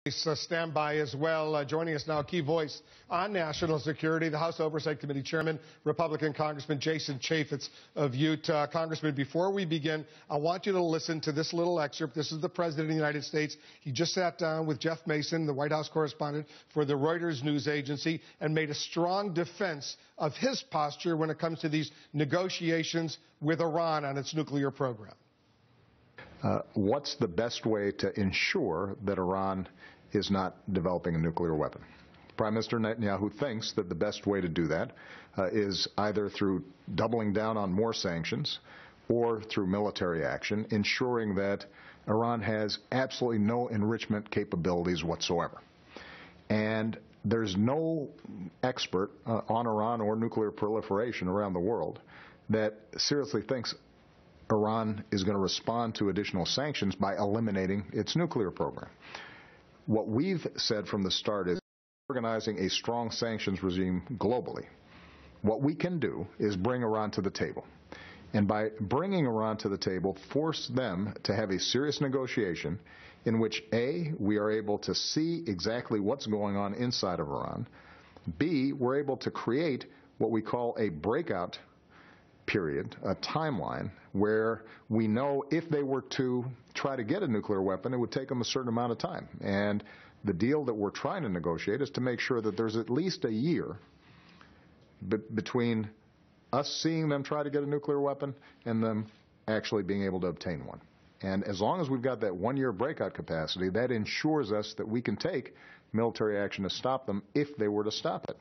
Stand by as well. Joining us now, key voice on national security, the House Oversight Committee Chairman, Republican Congressman Jason Chaffetz of Utah. Congressman, before we begin, I want you to listen to this little excerpt. This is the President of the United States. He just sat down with Jeff Mason, the White House correspondent for the Reuters news agency, and made a strong defense of his posture when it comes to these negotiations with Iran on its nuclear program. What's the best way to ensure that Iran is not developing a nuclear weapon? Prime Minister Netanyahu thinks that the best way to do that is either through doubling down on more sanctions or through military action, ensuring that Iran has absolutely no enrichment capabilities whatsoever. And there's no expert on Iran or nuclear proliferation around the world that seriously thinks Iran is going to respond to additional sanctions by eliminating its nuclear program. What we've said from the start is organizing a strong sanctions regime globally. What we can do is bring Iran to the table. And by bringing Iran to the table, force them to have a serious negotiation in which, A, we are able to see exactly what's going on inside of Iran, B, we're able to create what we call a breakout period, a timeline, where we know if they were to try to get a nuclear weapon, it would take them a certain amount of time. And the deal that we're trying to negotiate is to make sure that there's at least a year between us seeing them try to get a nuclear weapon and them actually being able to obtain one. And as long as we've got that one-year breakout capacity, that ensures us that we can take military action to stop them if they were to stop it.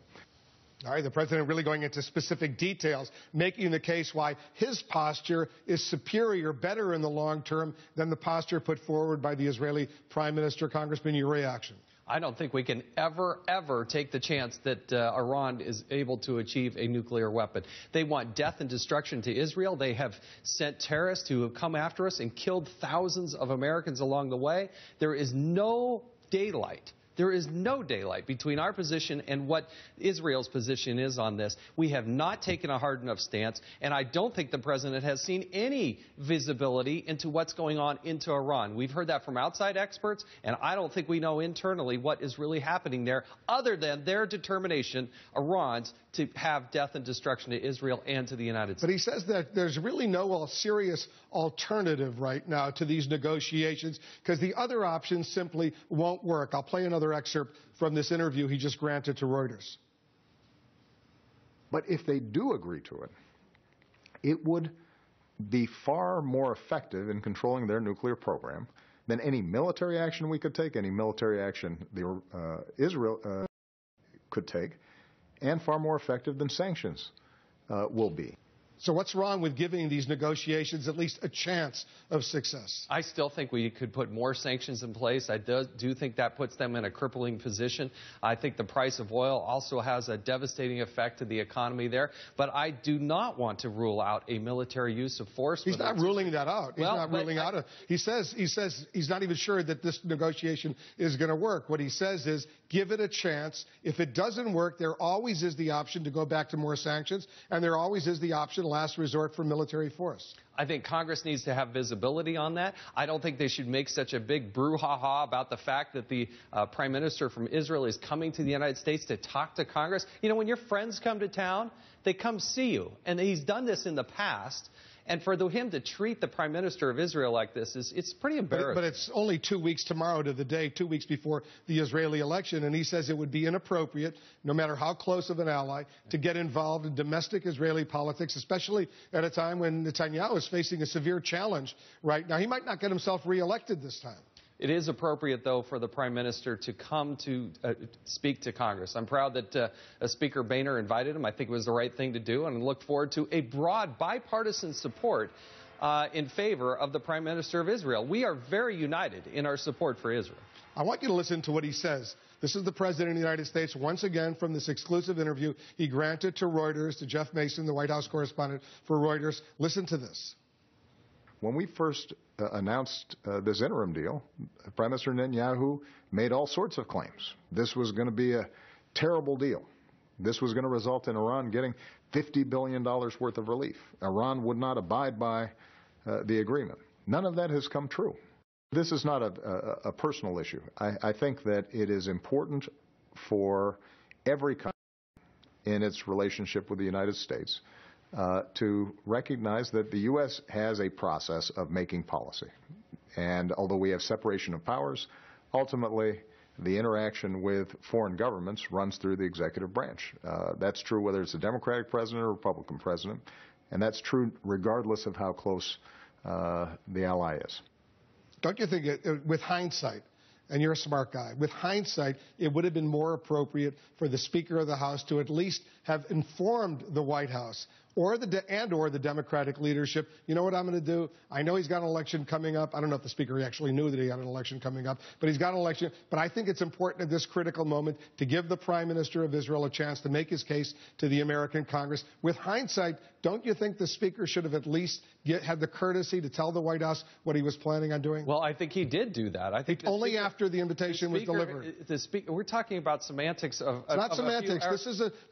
All right, the president really going into specific details, making the case why his posture is superior, better in the long term than the posture put forward by the Israeli Prime Minister. Congressman, your reaction? I don't think we can ever take the chance that Iran is able to achieve a nuclear weapon. They want death and destruction to Israel. They have sent terrorists who have come after us and killed thousands of Americans along the way. There is no daylight. There is no daylight between our position and what Israel's position is on this. We have not taken a hard enough stance, and I don't think the president has seen any visibility into what's going on into Iran. We've heard that from outside experts, and I don't think we know internally what is really happening there, other than their determination, Iran's, to have death and destruction to Israel and to the United States. But he says that there's really no serious alternative right now to these negotiations because the other options simply won't work. I'll play another excerpt from this interview he just granted to Reuters. But if they do agree to it, it would be far more effective in controlling their nuclear program than any military action we could take, any military action Israel could take, and far more effective than sanctions will be. So what's wrong with giving these negotiations at least a chance of success? I still think we could put more sanctions in place. I do think that puts them in a crippling position. I think the price of oil also has a devastating effect to the economy there. But I do not want to rule out a military use of force. He's not ruling that out. He's not ruling out. He says he's not even sure that this negotiation is going to work. What he says is give it a chance. If it doesn't work, there always is the option to go back to more sanctions, and there always is the option, last resort, for military force. I think Congress needs to have visibility on that. I don't think they should make such a big brouhaha about the fact that the Prime Minister from Israel is coming to the United States to talk to Congress. You know, when your friends come to town, they come see you. And he's done this in the past. And for him to treat the Prime Minister of Israel like this, it's pretty embarrassing. But it's only 2 weeks tomorrow to the day, 2 weeks before the Israeli election, and he says it would be inappropriate, no matter how close of an ally, to get involved in domestic Israeli politics, especially at a time when Netanyahu is facing a severe challenge right now. He might not get himself reelected this time. It is appropriate, though, for the Prime Minister to come to speak to Congress. I'm proud that Speaker Boehner invited him. I think it was the right thing to do, and I look forward to a broad bipartisan support in favor of the Prime Minister of Israel. We are very united in our support for Israel. I want you to listen to what he says. This is the President of the United States, once again, from this exclusive interview he granted to Reuters, to Jeff Mason, the White House correspondent for Reuters. Listen to this. When we first announced this interim deal, Prime Minister Netanyahu made all sorts of claims. This was going to be a terrible deal. This was going to result in Iran getting $50 billion worth of relief. Iran would not abide by the agreement. None of that has come true. This is not a personal issue. I think that it is important for every country in its relationship with the United States to recognize that the U.S. has a process of making policy. And although we have separation of powers, ultimately the interaction with foreign governments runs through the executive branch. That's true whether it's a Democratic president or a Republican president, and that's true regardless of how close the ally is. Don't you think, with hindsight, and you're a smart guy, with hindsight, it would have been more appropriate for the Speaker of the House to at least have informed the White House or the Democratic leadership, you know what I'm going to do? I know he's got an election coming up. I don't know if the Speaker actually knew that he had an election coming up, but he's got an election. But I think it's important at this critical moment to give the Prime Minister of Israel a chance to make his case to the American Congress. With hindsight, don't you think the Speaker should have at least had the courtesy to tell the White House what he was planning on doing? Well, I think he did do that. I think only after the invitation was delivered. We're talking about semantics of. It's not semantics.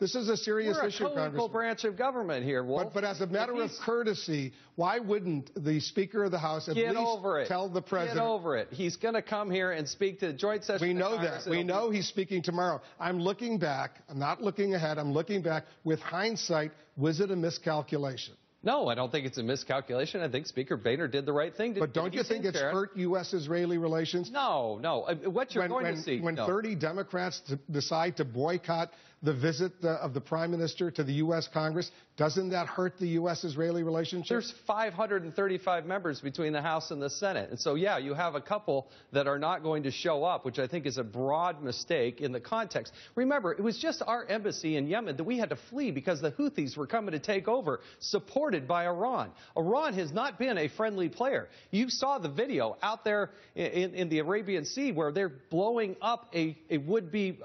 This is a serious issue, Congressman. We're a co-equal branch of government here, Wolf. But as a matter of courtesy, why wouldn't the Speaker of the House at least tell the President? Get over it. He's going to come here and speak to the joint session. We know that. We know he's speaking tomorrow. I'm looking back. I'm not looking ahead. I'm looking back. With hindsight, was it a miscalculation? No, I don't think it's a miscalculation. I think Speaker Boehner did the right thing. But don't you think it's hurt U.S.-Israeli relations? No, no. What you're going to see. When 30 Democrats decide to boycott the visit of the Prime Minister to the U.S. Congress, doesn't that hurt the U.S.-Israeli relationship? There's 535 members between the House and the Senate. And so, yeah, you have a couple that are not going to show up, which I think is a broad mistake in the context. Remember, it was just our embassy in Yemen that we had to flee because the Houthis were coming to take over, supported by Iran. Iran has not been a friendly player. You saw the video out there in the Arabian Sea where they're blowing up a would-be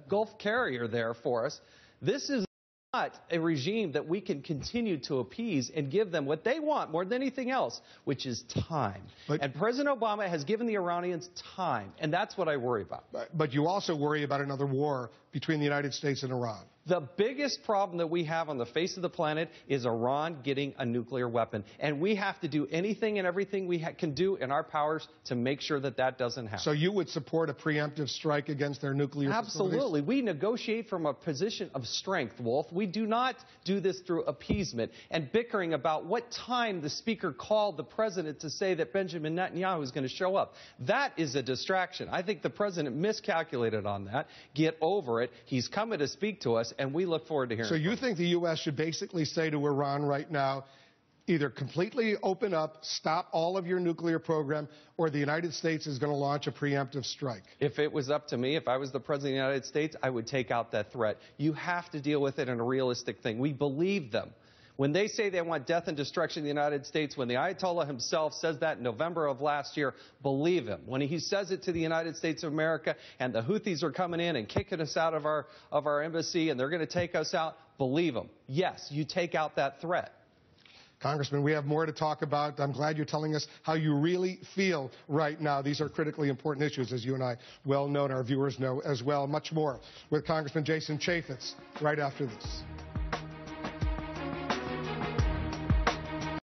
Gulf carrier there for us. This is not a regime that we can continue to appease and give them what they want more than anything else, which is time. And President Obama has given the Iranians time, and that's what I worry about. But you also worry about another war between the United States and Iran. The biggest problem that we have on the face of the planet is Iran getting a nuclear weapon. And we have to do anything and everything we can do in our powers to make sure that that doesn't happen. So you would support a preemptive strike against their nuclear facilities? Absolutely. We negotiate from a position of strength, Wolf. We do not do this through appeasement and bickering about what time the Speaker called the President to say that Benjamin Netanyahu is going to show up. That is a distraction. I think the President miscalculated on that. Get over it. He's coming to speak to us, and we look forward to hearing from him. So you think the U.S. should basically say to Iran right now, either completely open up, stop all of your nuclear program, or the United States is going to launch a preemptive strike? If it was up to me, if I was the President of the United States, I would take out that threat. You have to deal with it in a realistic thing. We believe them. When they say they want death and destruction in the United States, when the Ayatollah himself says that in November of last year, believe him. When he says it to the United States of America and the Houthis are coming in and kicking us out of our embassy and they're going to take us out, believe him. Yes, you take out that threat. Congressman, we have more to talk about. I'm glad you're telling us how you really feel right now. These are critically important issues, as you and I well know, and our viewers know as well. Much more with Congressman Jason Chaffetz right after this.